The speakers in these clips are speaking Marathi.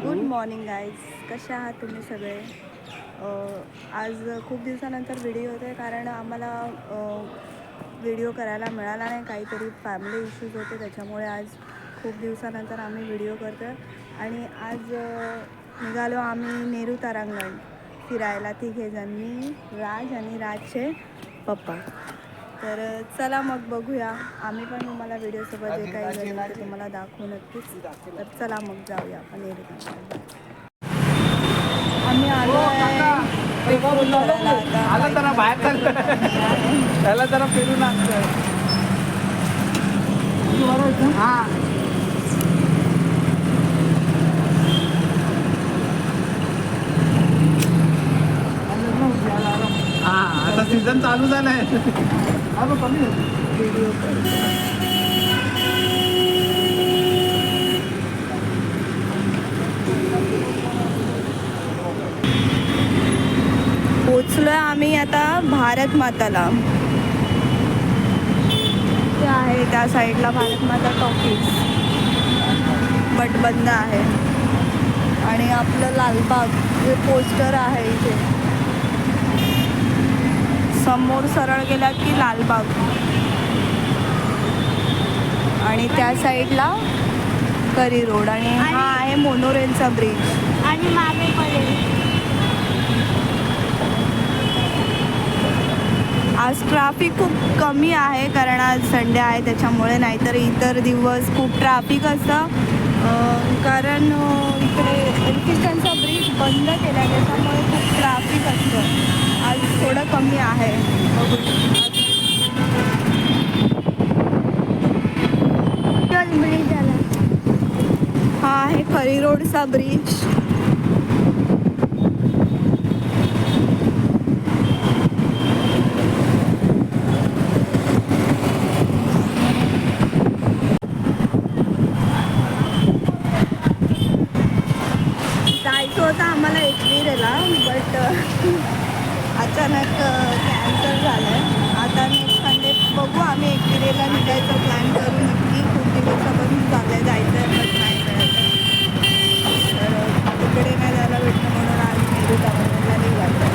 गुड मॉर्निंग गाईज, कसे आहात तुम्ही सगळे? आज खूप दिवसानंतर व्हिडिओ होतो आहे कारण आम्हाला व्हिडिओ करायला मिळाला नाही. काहीतरी फॅमिली इश्यूज होते, त्याच्यामुळे आज खूप दिवसानंतर आम्ही व्हिडिओ करतो आहे. आणि आज निघालो आम्ही नेहरू तारांगण फिरायला, तिघेजण, मी, राज आणि राजचे पप्पा. तर चला मग बघूया. आम्ही पण तुम्हाला व्हिडिओसोबत जे काही घडलं ते तुम्हाला दाखवू नक्कीच. तर चला मग जाऊया आपण नेहरू तारांगण. आम्ही आलो आहे आलं जरा बाहेर चाललं त्याला जरा फिरून आणतं. हा हा आता सीझन चालू झालाय. व्हिडिओ पोचलोय आम्ही आता भारत माताला. ते आहे त्या साईडला भारत माता टॉकीज, बट बंद आहे. आणि आपलं लालबाग जे पोस्टर आहे इथे समोर सरळ गेलात की लालबाग, आणि त्या साईडला करी रोड, आणि हा आहे मोनोरेलचा ब्रिज. आणि मागे पडेल. आज ट्रॅफिक खूप कमी आहे कारण आज संडे आहे त्याच्यामुळे, नाहीतर इतर दिवस खूप ट्रॅफिक असतं. कारण इकडे एलिफंटाचा ब्रिज बंद केला आहे त्याच्यामुळे खूप ट्रॅफिक असतं. आज थोडं कमी आहे. ब्रिज आला. हा आहे खरी रोडचा ब्रिज. जायचं होतं आम्हाला एकविरेला, बट अचानक कॅन्सल झालं आहे. आता नेक्स्ट संडे बघू, आम्ही एकविरेला निघायचं प्लॅन करू नक्की. खूप दिवसापासून चाललं आहे जायचं आहे, बट नाही मिळायचं. तर तिकडे नाही जायला भेटलं म्हणून आज नेहरू तारांगणला निघायचं.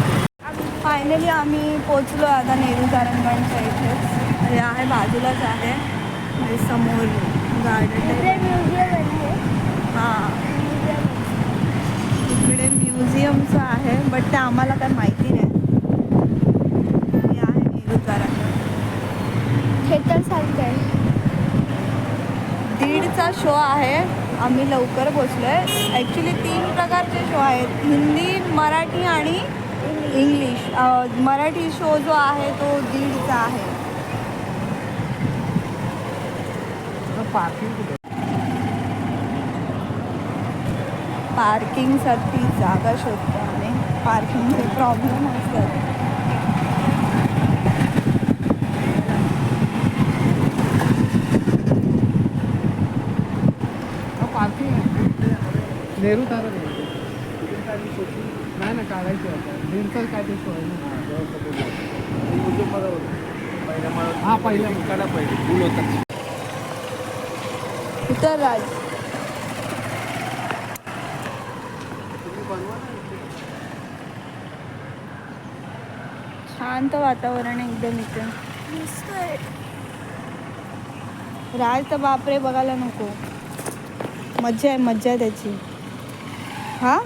फायनली आम्ही पोचलो आता नेहरू तारांगणच्या इथेच. हे आहे बाजूलाच आहे, समोर गार्डन म्युझियम आहे. हां, इकडे म्युझियमचं आहे, बट ते आम्हाला काय माहिती नाही. हे आहे नेहरू तारांगण. थिएटर सारखं आहे. 1:30चा शो आहे. आम्ही लवकर पोचलो आहे. ॲक्च्युली 3 प्रकारचे शो आहेत, हिंदी, मराठी आणि इंग्लिश. मराठी शो जो आहे तो 1:30चा आहे. पार्किंगसाठी जागा शोधतो आम्ही. पार्किंगचे प्रॉब्लेम असतात. नेहरू तारांगण नाही ना, काढायची आता 1:30 काय ते शो आहे ना. हा पहिल्या काढा पहिले होता. उतर राज. शांत वातावरण एकदम इथे. राज तर बापरे बघायला नको. मज्जा आहे, मज्जा आहे त्याची. हा,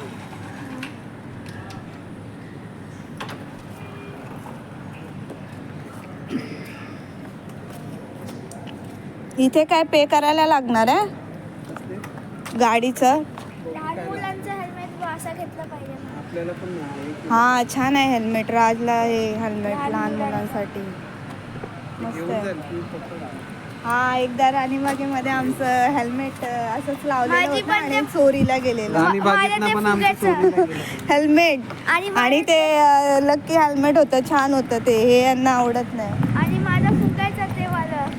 इथे काय पे करायला लागणार आहे गाडीचं? लहान मुलांचं हेल्मेट असा घेतलं पाहिजे ना. आपल्याला पण नाही. हा, छान आहे हेल्मेट. राजला हे हेल्मेट लहान मुलांसाठी मस्त आहे. हा, एकदा राणीबागेमध्ये आमचं हेल्मेट असंच लावलेलं माझी होतं पण आणि ते- चोरीला गेलेलं राणीबागेतनं पण आमचं चोरीला गेलं. हेल्मेट. आणि आणि ते लकी हेल्मेट होतं, छान होतं ते. हे यांना आवडत नाही. आणि माझं फुगायचं ते वालं.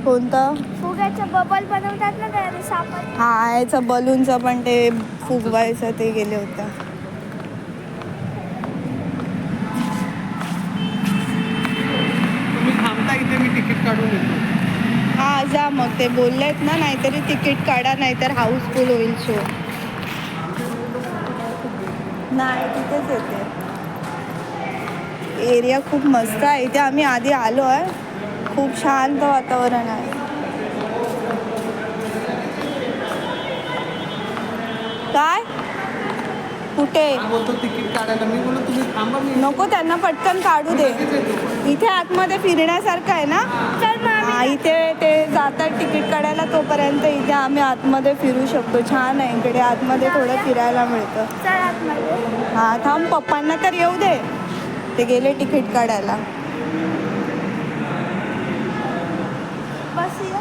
कोणतं? फुगायचं बबल बनवतात ना त्याने सापड. हा, याचं बलूनचं पण ते फुगवायचं ते गेले होतं. तुम्ही थांबता इथे, मी तिकीट काढून येतो. हा, जा मग. ते बोललेत ना, नाहीतरी तिकीट काढा, नाहीतर हाऊसफुल होईल शो. नाही तिथेच येते. एरिया खूप मस्त आहे. इथे आम्ही आधी आलो आहे. खूप शांत वातावरण आहे. काय कुठे बोलतो तिकीट काढायला. मी बोललो तुम्ही थांबा, मी नको, त्यांना पटकन काढू दे. इथे आतमध्ये फिरण्यासारखं आहे ना. हा, इथे ते जातात तिकीट काढायला, तोपर्यंत इथे आम्ही आतमध्ये फिरू शकतो. छान आहे इकडे आतमध्ये, थोडं फिरायला मिळतं. चल आतमध्ये. हा थांब, पप्पांना तर येऊ दे, ते गेले तिकीट काढायला. बसूया.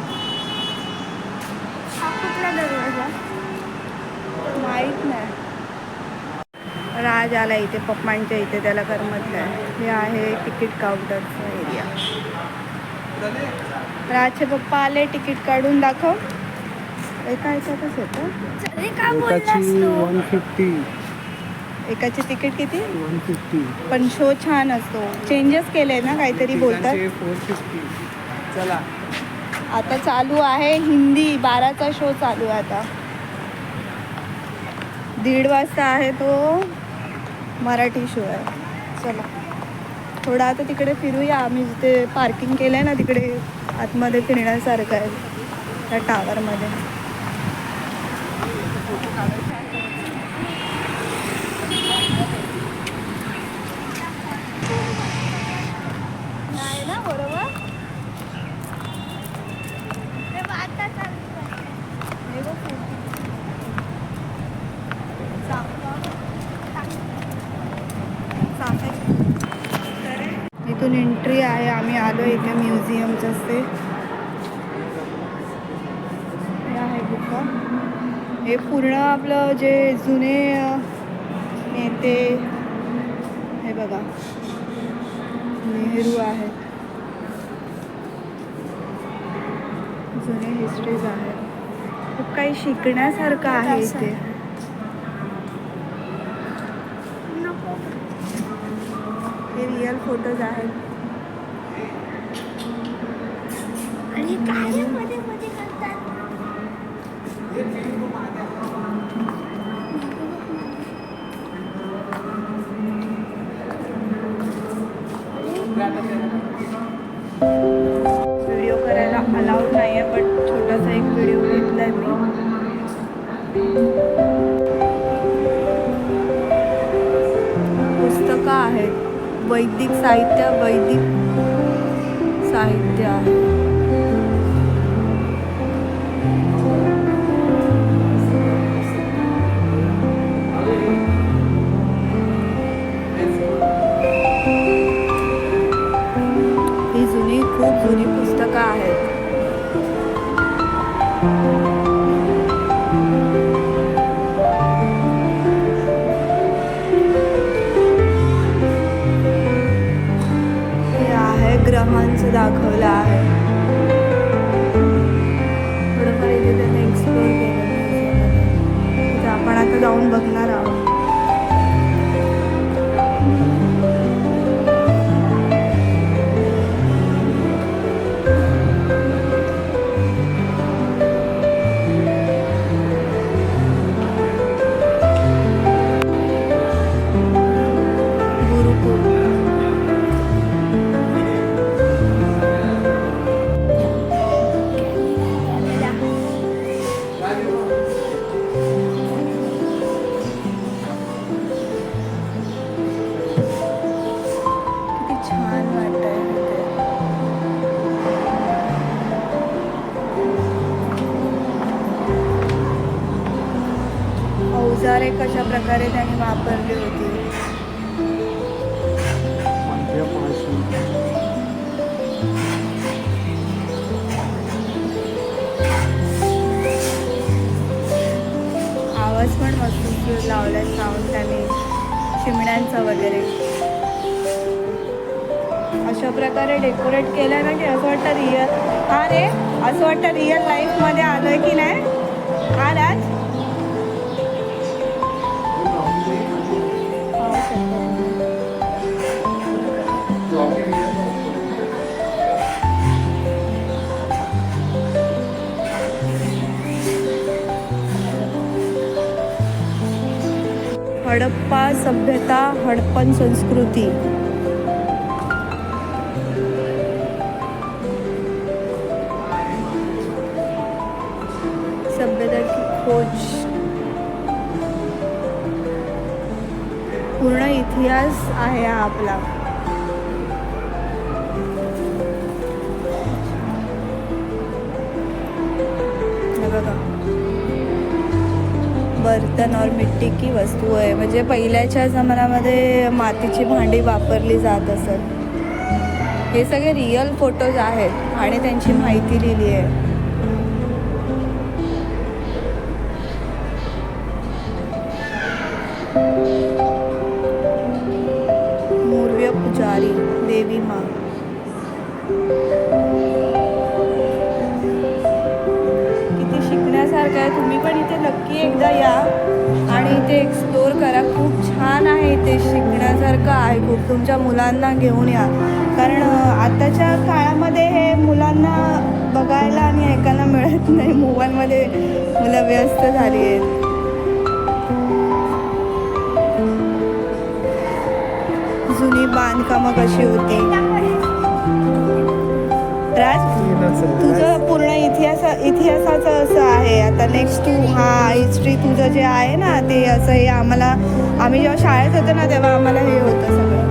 हा कुठला दरवाजा? माहीत नाही. राज आला इथे पप्पांच्या इथे, त्याला करमत नाही. हे आहे तिकीट काउंटरचा एरिया. राजचे पप्पा आले, तिकीट काढून दाखव. एका ह्याच्यातच येतं. अरे का एकाची बोललास तू? 150. एकाचे तिकीट किती? 150. पण शो छान असतो. चेंजेस केले ना काहीतरी बोलतात. 450. चला. आता चालू आहे हिंदी 12चा शो चालू आहे आता. 1:30 वाजता आहे तो मराठी शो आहे. चला थोडं आता तिकडे फिरूया. आम्ही जिथे पार्किंग केलं आहे ना तिकडे आतमध्ये फिरण्यासारखं आहे त्या टावरमध्ये. नाही ना बरोबर. ते आता चालू आहे. हे बघ इथून एंट्री आहे. आम्ही आलो इथे म्युझियमच ते. हे आहे गुफा. हे पूर्ण आपलं जे जुने नेते, हे बघा नेहरू आहेत, जुने हिस्ट्रीज आहेत. खूप काही शिकण्यासारखं आहे इथे. नको. हे रिअल फोटोज आहेत. आणि काय रे मध्ये मध्ये करतात? व्हिडिओ करायला अलाउड नाही आहे, पण छोटासा एक व्हिडिओ घेतला आहे मी. पुस्तकं आहेत, वैदिक साहित्य आहे. ही खूप जुनी पुस्तकं आहेत. हे आहे ग्रहांचं दाखवलं आहे. थोडंफार इथे त्यांनी एक्सप्लोर केलं. आपण आता जाऊन बघणार आहोत. छान वाटतंय इथे. अवजारे कशा प्रकारे त्यांनी वापरली होती. आवाज पण मस्त लावलाय, साऊंड त्याने चिमण्यांचा वगैरे. अशा प्रकारे डेकोरेट केलं ना की असं वाटतं रिअल. हा रे, असं वाटतं रिअल लाईफमध्ये आलो आहे की नाही. हा राज, हडप्पा सभ्यता, हडप्पन संस्कृती. सभ्यता की खोज, पूर्ण इतिहास आहे हा आपला. हे बघा, बर्तन और मिट्टी की वस्तू आहे, म्हणजे पहिल्याच्या जमान्यामध्ये मातीची भांडी वापरली जात असत. हे सगळे रिअल फोटोज आहेत आणि त्यांची माहिती लिहिली आहे. मूर्य पुजारी, देवी माँ. किती शिकण्यासारखं आहे. तुम्ही पण इथे नक्की एकदा या आणि इथे एक्सप्लोअर करा. खूप छान आहे, इथे शिकण्यासारखं आहे खूप. तुमच्या मुलांना घेऊन या, कारण आताच्या काळामध्ये हे मुलांना बघायला आणि ऐकायला मिळत नाही. मोबाईलमध्ये मुलं व्यस्त झाली आहेत. जुनी बांधकामं कशी होती. राज, तुझं पूर्ण इतिहासाचं असं आहे. आता नेक्स्ट तू हिस्ट्री तुझं जे आहे ना ते असं हे आम्ही जेव्हा शाळेत होतो ना तेव्हा आम्हाला हे होतं सगळं.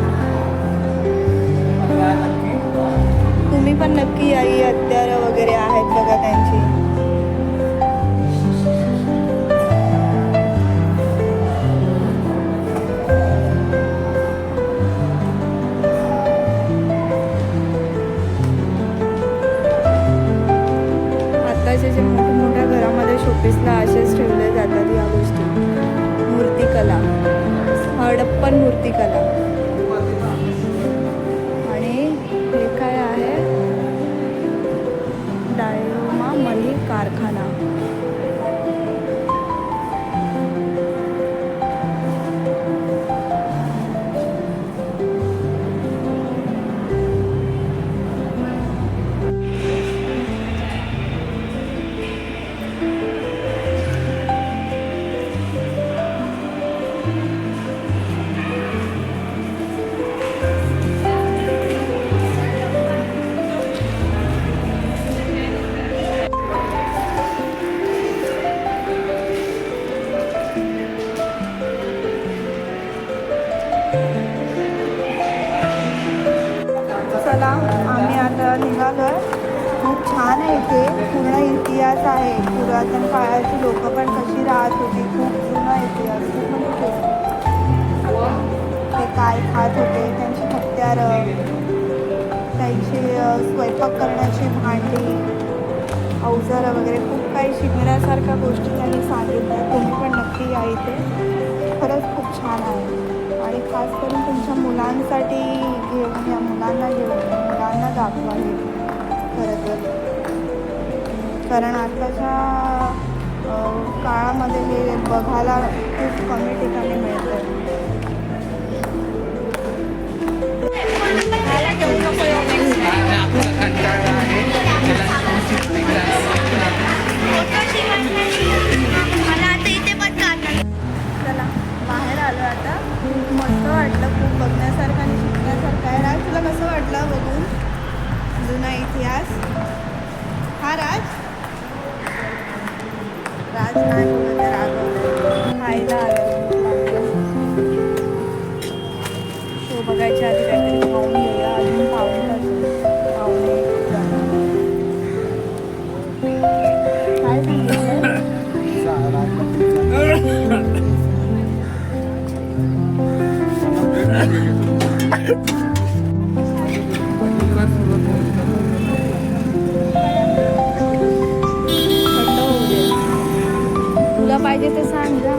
तुम्ही पण नक्की या. ही हत्यारं वगैरे आहेत बघा त्यांची. जे मोठ्या घरामध्ये शोपीसला असेच ठेवले जातात या गोष्टी. मूर्तिकला, हडप्पन मूर्तिकला. आणि हे काय आहे, डायोमा मली कारखाना. चला, आम्ही आता निघालो आहे. खूप छान आहे इथे. पूर्ण इतिहास आहे. पुरातन काळाची लोक पण कशी राहत होती. खूप जुना इतिहास. ते काय खात होते, त्यांची हत्यारं, त्यांची स्वयंपाक करण्याची भांडी, अवजारं वगैरे खूप काही शिकण्यासारख्या गोष्टी त्यांनी सांगितल्या. तुम्ही पण नक्की या इथे. खरंच खूप छान आहे. आणि खास करून तुमच्या मुलांसाठी घेऊन या. मुलांना दाखवा हे खरं तर. कारण आताच्या काळामध्ये हे बघायला खूप कमी ठिकाणी मिळतं. चला, बाहेर आलो आता. खूप मस्त वाटलं. खूप बघण्यासारखं आणि शिकण्यासारखं आहे. राज, तुला कसं वाटलं बघून जुना इतिहास? हा राज नाही बोलत आहे. राग खायला आलं. तो बघायच्या आधी काहीतरी खाऊन घेऊया. अजून पाहुणे काय सांगितलं? तुला पाहिजे तर सांग जा.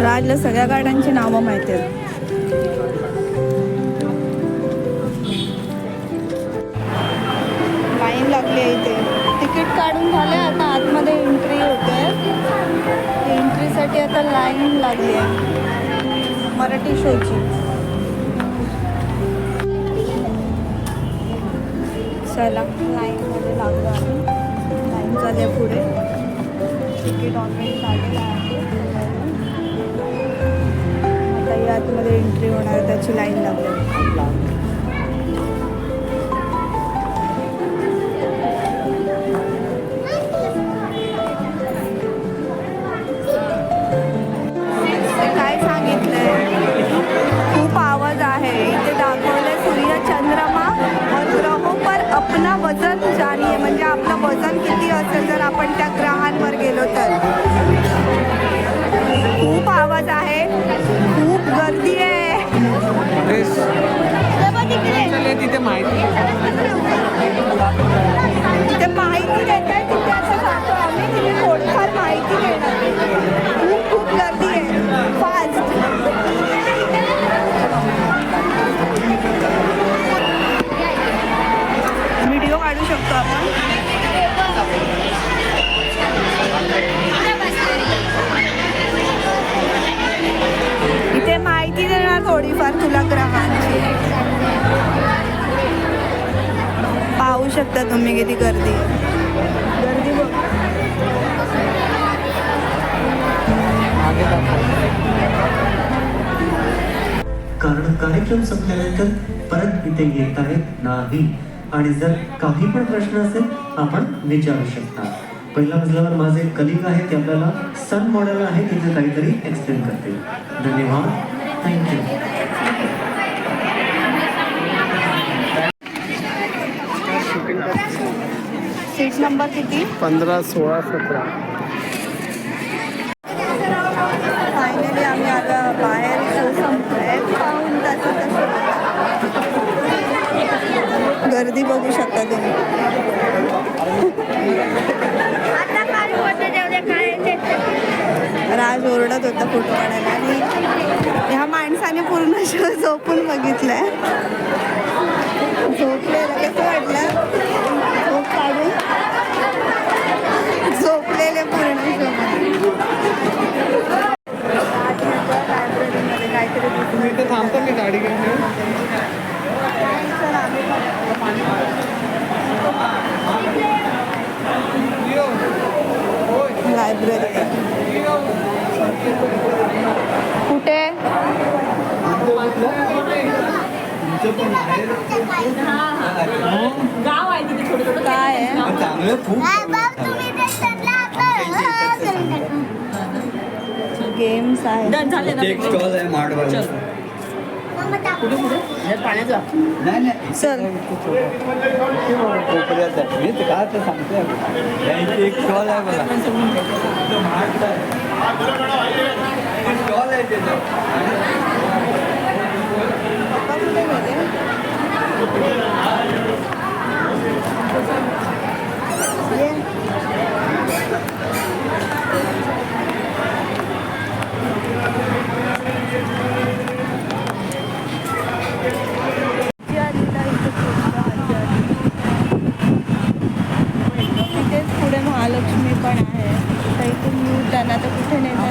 राजला सगळ्या गाड्यांची नावं माहिती आहेत. लाईन लागली आहे इथे. तिकीट काढून झाले, आता आतमध्ये एंट्री होते. एंट्रीसाठी आता लाईन लागली आहे मराठी शोची. चला लाईनमध्ये लागलो आम्ही. लाईन झाली आहे पुढे. तिकीट ऑनलाईन काढलेलं आहे. आता या आतमध्ये एंट्री होणार, त्याची लाईन लागली. काय सांगितलंय, खूप आवाज आहे इथे. दाखवलंय सूर्य चंद्रमा और ग्रहों पर अपना वजन जाणीये, म्हणजे आपलं वजन किती असेल जर आपण त्या ग्रहांवर गेलो तर. खूप आवाज आहे, खूप गर्दी आहे. तिथे माहिती तिथे माहिती देत आहे. तिथे असं सांगतो आम्ही, तिथे थोडीफार माहिती देणार. खूप खूप गर्दी आहे, फास्ट. व्हिडिओ काढू शकतो आपण. इथे माहिती देणार थोडीफार तुला ग्रहांची. पाहू शकता तुम्ही किती गर्दी आहे. गर्दी बघ. कारण कार्यक्रम संपल्यानंतर परत इथे येत आहेत नाही. आणि जर काही पण प्रश्न असेल आपण विचारू शकता. पहिल्या मजल्यावर माझे कलिग आहे, ते आपल्याला सन मॉडेल आहे, तिथे काहीतरी एक्सप्लेन करतील. धन्यवाद, थँक्यू. सीट नंबर किती? 15, 16, 17. फायनली आम्ही आता बाहेर शो संपलोय. पाहून तसं गर्दी बघू शकता तुम्ही. आता काय होतं तेवढे काय राज ओरडत होता फोटो काढायला आणि ह्या माणसाने पूर्ण शो झोपून बघितलाय. झोपलेलं कसं वाटलं? झोप काढून झोपलेले पूर्ण शो. लायब्ररीमध्ये काहीतरी तुम्ही इथे थांबतो मी गाडी घेऊन. लायब्ररी कुठे? गाव आहे तिथे थोडं थोडं. काय आहे? गेम्स आहे. डन झाले ना. स्टॉल आहे माडवाला. पुढे पुढे पाण्याचा. नाही नाही चल कोपऱ्यात आहे. मी तर काय तर सांगते. एक स्टॉल आहे मला. स्टॉल आहे त्याचं. पप्पा कुठे गेले? ये. तिथेच पुढे महालक्ष्मी पण आहे. तर इथून त्यांना तर कुठे नेतात?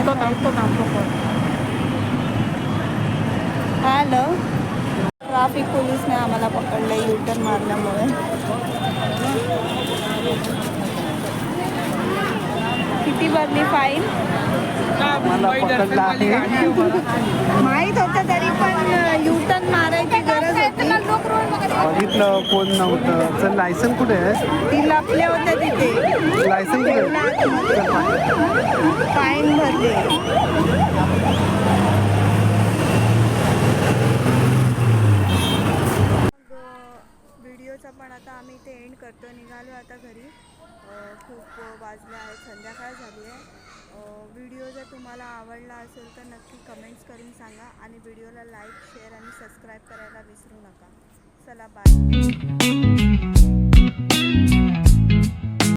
हॅलो, ट्रॅफिक पोलीसने आम्हाला पकडलं युटर्न मारल्यामुळे. किती भरली फाईन? मला पकडला आहे. माहीत होतं तरी पण युटर्न मारायची गरज होती. बघितलं कोण नव्हतं. चल, लायसन कुठे आहे? ती लपले होते तिथे. लायसन कुठे आहे? फाईन भरली. व्हिडिओचा पण आता आम्ही इथे एंड करतो. निघालो आता घरी. खूप वाजले आहेत, संध्याकाळ झाली आहे. व्हिडिओ जर तुम्हाला आवडला असेल तर नक्की कमेंट्स करून सांगा आणि व्हिडिओला लाईक, शेअर आणि सबस्क्राईब करायला विसरू नका. चला बाय.